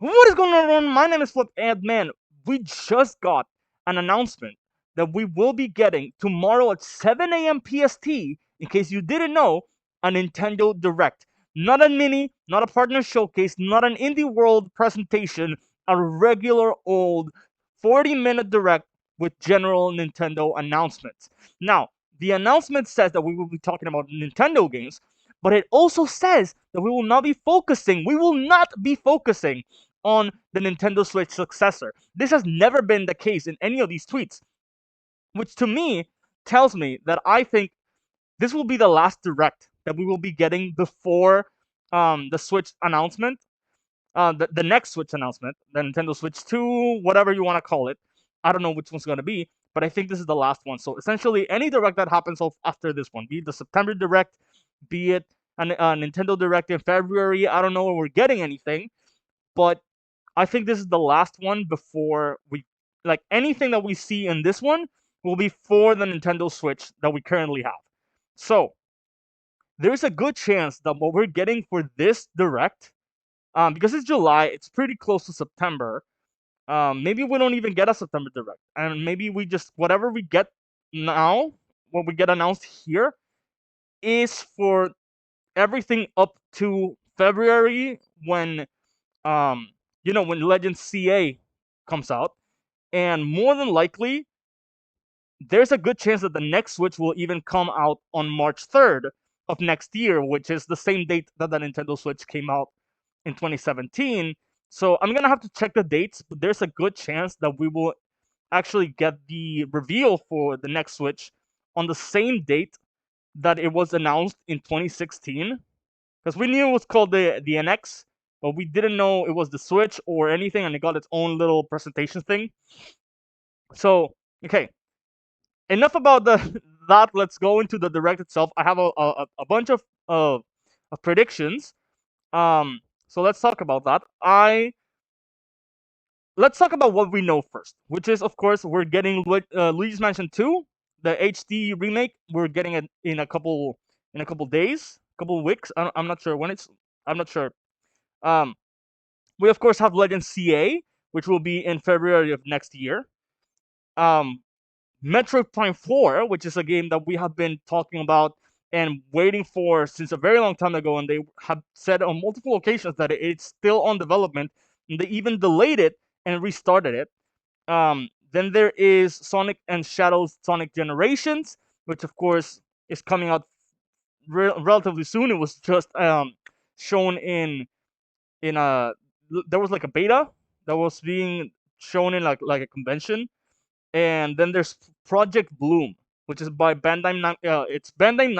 What is going on, everyone? My name is Flip, and man, we just got an announcement that we will be getting tomorrow at 7 a.m. PST. In case you didn't know, a Nintendo Direct. Not a mini, not a partner showcase, not an Indie World presentation, a regular old 40-minute Direct with general Nintendo announcements. Now, the announcement says that we will be talking about Nintendo games, but it also says that we will not be focusing on the Nintendo Switch successor. This has never been the case in any of these tweets, which to me tells me that I think this will be the last direct that we will be getting before the Switch announcement, the next Switch announcement, the Nintendo Switch 2, whatever you want to call it. I don't know which one's going to be, but I think this is the last one. So essentially, any direct that happens after this one, be it the September direct, be it a Nintendo Direct in February, I don't know when we're getting anything, but I think this is the last one before we like anything that we see in this one will be for the Nintendo Switch that we currently have. So there's a good chance that what we're getting for this direct, because it's July, it's pretty close to September. Maybe we don't even get a September direct, and maybe we just whatever we get now, what we get announced here, is for everything up to February when um when Legend CA comes out, and more than likely there's a good chance that the next Switch will even come out on March 3rd of next year, which is the same date that the Nintendo Switch came out in 2017. So I'm gonna have to check the dates, but there's a good chance that we will actually get the reveal for the next Switch on the same date that it was announced in 2016, because we knew it was called the NX, but we didn't know it was the Switch or anything, and it got its own little presentation thing. So okay, enough about the that. Let's go into the direct itself. I have a bunch of predictions. Um, so let's talk about that. I Let's talk about what we know first, which is of course we're getting Luigi's Mansion 2, the HD remake. We're getting it in a couple days, couple weeks. I'm not sure when it's. I'm not sure. Um, we of course have Legend CA, which will be in February of next year. Um, Metroid Prime 4, which is a game that we have been talking about and waiting for since a very long time ago, and they have said on multiple occasions that it's still on development, and they even delayed it and restarted it. Then there is Sonic and Shadows Sonic Generations, which of course is coming out relatively soon. It was just shown in a there was like a beta that was being shown in like a convention, and then there's Project Bloom, which is by it's Bandai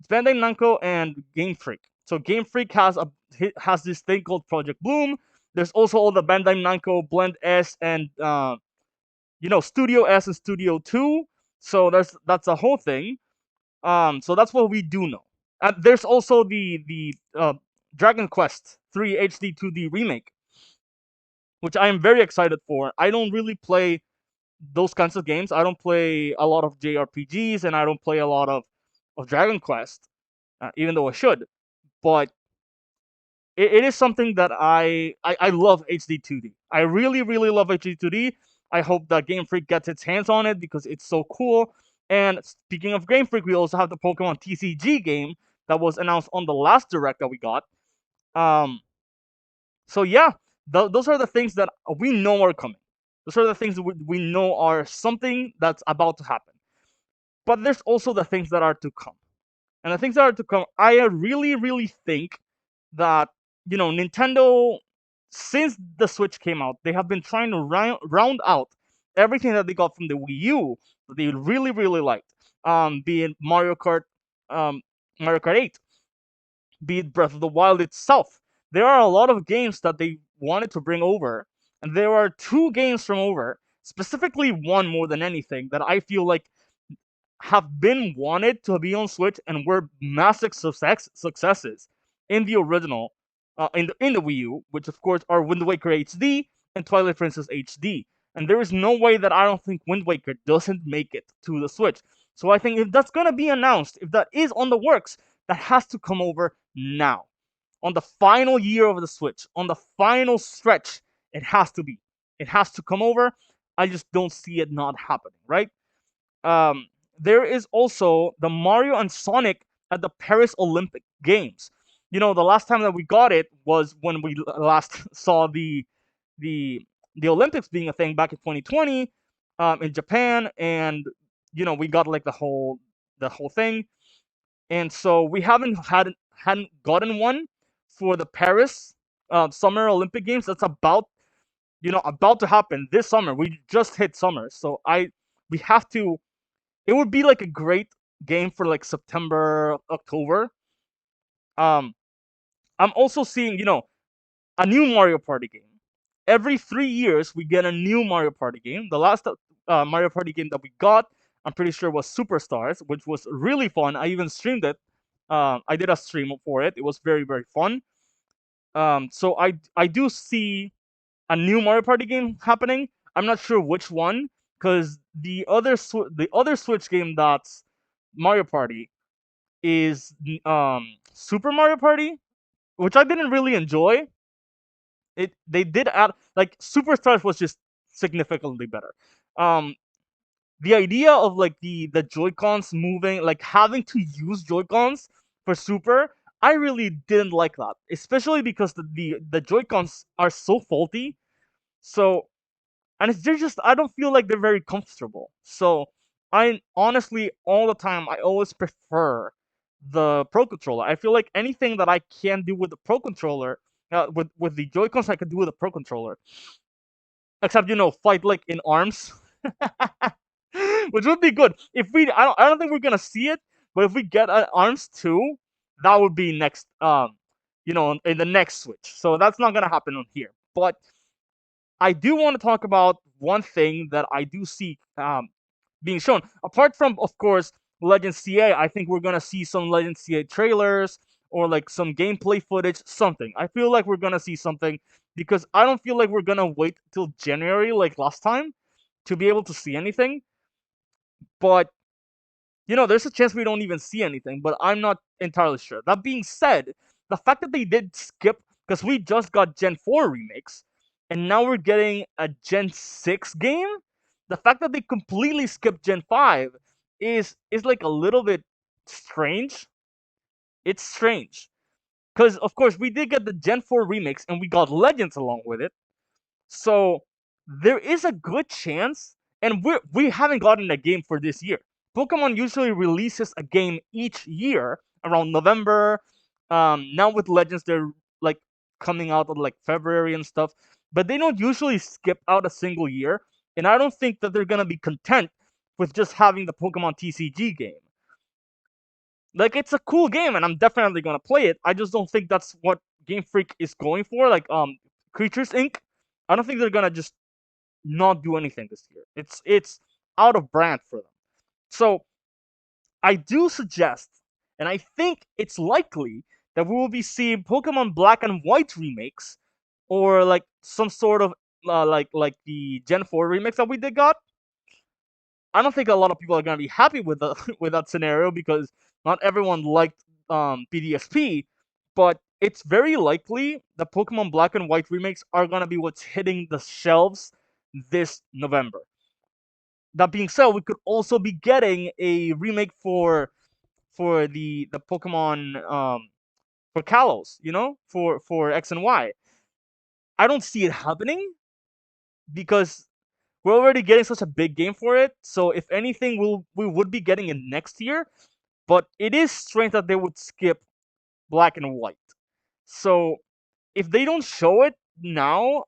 Namco and Game Freak. So Game Freak has this thing called Project Bloom. There's also all the Bandai Namco Blend S and Studio S and Studio 2. So that's a whole thing. So that's what we do know. And there's also the Dragon Quest 3 HD 2D remake, which I am very excited for. I don't really play those kinds of games. I don't play a lot of JRPGs, and I don't play a lot of Dragon Quest, even though I should. But it is something that I love HD 2D. I really, really love HD 2D. I hope that Game Freak gets its hands on it because it's so cool. And speaking of Game Freak, we also have the Pokemon TCG game that was announced on the last direct that we got. Um, so yeah, those are the things that we know are coming. Those are the things that we know are something that's about to happen. But there's also the things that are to come. And the things that are to come, I really, really think that, Nintendo, since the Switch came out, they have been trying to round out everything that they got from the Wii U that they really, really liked. Be it Mario Kart 8, be it Breath of the Wild itself. There are a lot of games that they wanted to bring over, and there are two games from over, specifically one more than anything, that I feel like have been wanted to be on Switch and were massive successes in the original, in the Wii U, which of course are Wind Waker HD and Twilight Princess HD. And there is no way that I don't think Wind Waker doesn't make it to the Switch. So I think if that's gonna be announced, if that is on the works, that has to come over now. on the final year of the Switch, on the final stretch, it has to be. It has to come over. I just don't see it not happening, right? Um, there is also the Mario and Sonic at the Paris Olympic Games. The last time that we got it was when we last saw the the Olympics being a thing back in 2020 in Japan, and we got like the whole thing, and so we hadn't gotten one for the Paris Summer Olympic Games. That's about to happen this summer. We just hit summer, so we have to. It would be like a great game for like September, October. Um, I'm also seeing a new Mario Party game. Every 3 years, we get a new Mario Party game. The last Mario Party game that we got, I'm pretty sure, was Superstars, which was really fun. I even streamed it. I did a stream for it. It was very, very fun. So I do see a new Mario Party game happening. I'm not sure which one, because the other Switch game that's Mario Party is Super Mario Party, which I didn't really enjoy. They did add, like, Superstars was just significantly better. Um, the idea of like the Joy Cons moving, like having to use Joy Cons for Super, I really didn't like that, especially because the Joy Cons are so faulty. So, and they're just, I don't feel like they're very comfortable. So I honestly, all the time, I always prefer the Pro Controller. I feel like anything that I can do with the Pro Controller, with the Joy Cons, I can do with the Pro Controller, except fight like in arms, which would be good. If we, I don't think we're gonna see it, but if we get arms too, that would be next. In the next Switch. So that's not gonna happen on here, but I do want to talk about one thing that I do see being shown. Apart from, of course, Legend CA, I think we're gonna see some Legend CA trailers or like some gameplay footage, something. I feel like we're gonna see something because I don't feel like we're gonna wait till January like last time to be able to see anything. But there's a chance we don't even see anything, but I'm not entirely sure. That being said, the fact that they did skip, because we just got Gen 4 remakes, and now we're getting a Gen 6 game, the fact that they completely skipped Gen 5 is like a little bit strange. It's strange. Because, of course, we did get the Gen 4 remakes, and we got Legends along with it. So there is a good chance, and we haven't gotten a game for this year. Pokemon usually releases a game each year around November. Now with Legends, they're like coming out of like February and stuff, but they don't usually skip out a single year. And I don't think that they're gonna be content with just having the Pokemon TCG game. Like, it's a cool game, and I'm definitely gonna play it. I just don't think that's what Game Freak is going for. Like, Creatures Inc. I don't think they're gonna just not do anything this year. It's out of brand for them. So I do suggest, and I think it's likely that we will be seeing Pokemon Black and White remakes, or like some sort of like the Gen 4 remakes that we did got. I don't think a lot of people are gonna be happy with the with that scenario because not everyone liked PDSP, but it's very likely the Pokemon Black and White remakes are gonna be what's hitting the shelves this November. That being said, we could also be getting a remake for the Pokemon for Kalos, for X and Y. I don't see it happening because we're already getting such a big game for it. So if anything, we would be getting it next year. But it is strange that they would skip Black and White. So if they don't show it now,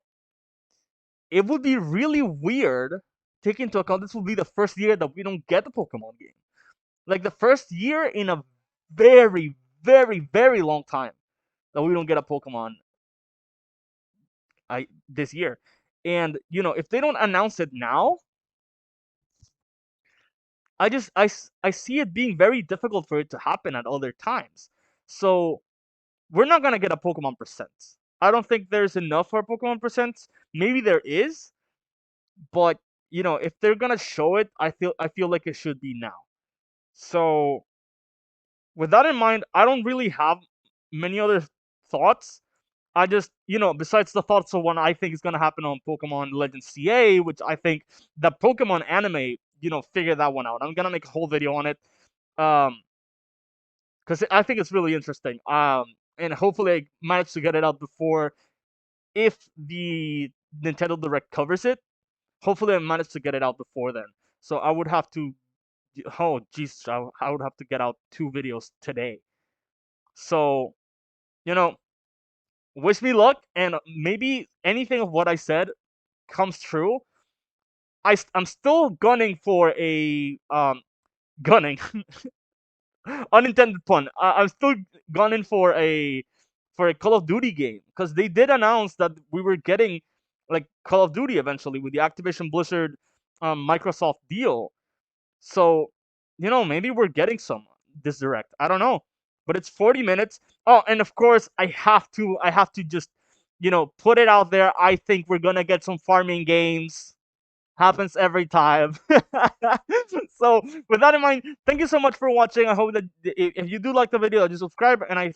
it would be really weird. Taking into account this will be the first year that we don't get the Pokemon game. Like the first year in a very, very, very long time that we don't get a Pokemon this year. And if they don't announce it now, I see it being very difficult for it to happen at other times. So we're not gonna get a Pokemon Presents. I don't think there's enough for Pokemon Presents. Maybe there is, but if they're gonna show it, I feel like it should be now. So with that in mind, I don't really have many other thoughts. I just, besides the thoughts of what I think is gonna happen on Pokemon Legends CA, which I think the Pokemon anime, figure that one out. I'm gonna make a whole video on it, um, because I think it's really interesting. And hopefully I manage to get it out before, if the Nintendo Direct covers it. Hopefully I manage to get it out before then. So I would have to, oh jeez, I would have to get out 2 videos today. So, you know, wish me luck, and maybe anything of what I said comes true. I'm still gunning for a gunning unintended pun. I'm still gunning for a Call of Duty game, because they did announce that we were getting like Call of Duty eventually with the Activision Blizzard Microsoft deal. So, maybe we're getting some this direct. I don't know, but it's 40 minutes. Oh, and of course, I have to just, put it out there. I think we're gonna get some farming games. Happens every time. So, with that in mind, thank you so much for watching. I hope that if you do like the video, just subscribe, and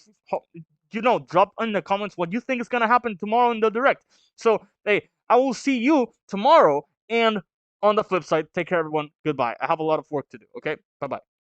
drop in the comments what you think is gonna happen tomorrow in the direct. So, hey, I will see you tomorrow, and on the flip side, take care, everyone. Goodbye. I have a lot of work to do. Okay, bye bye.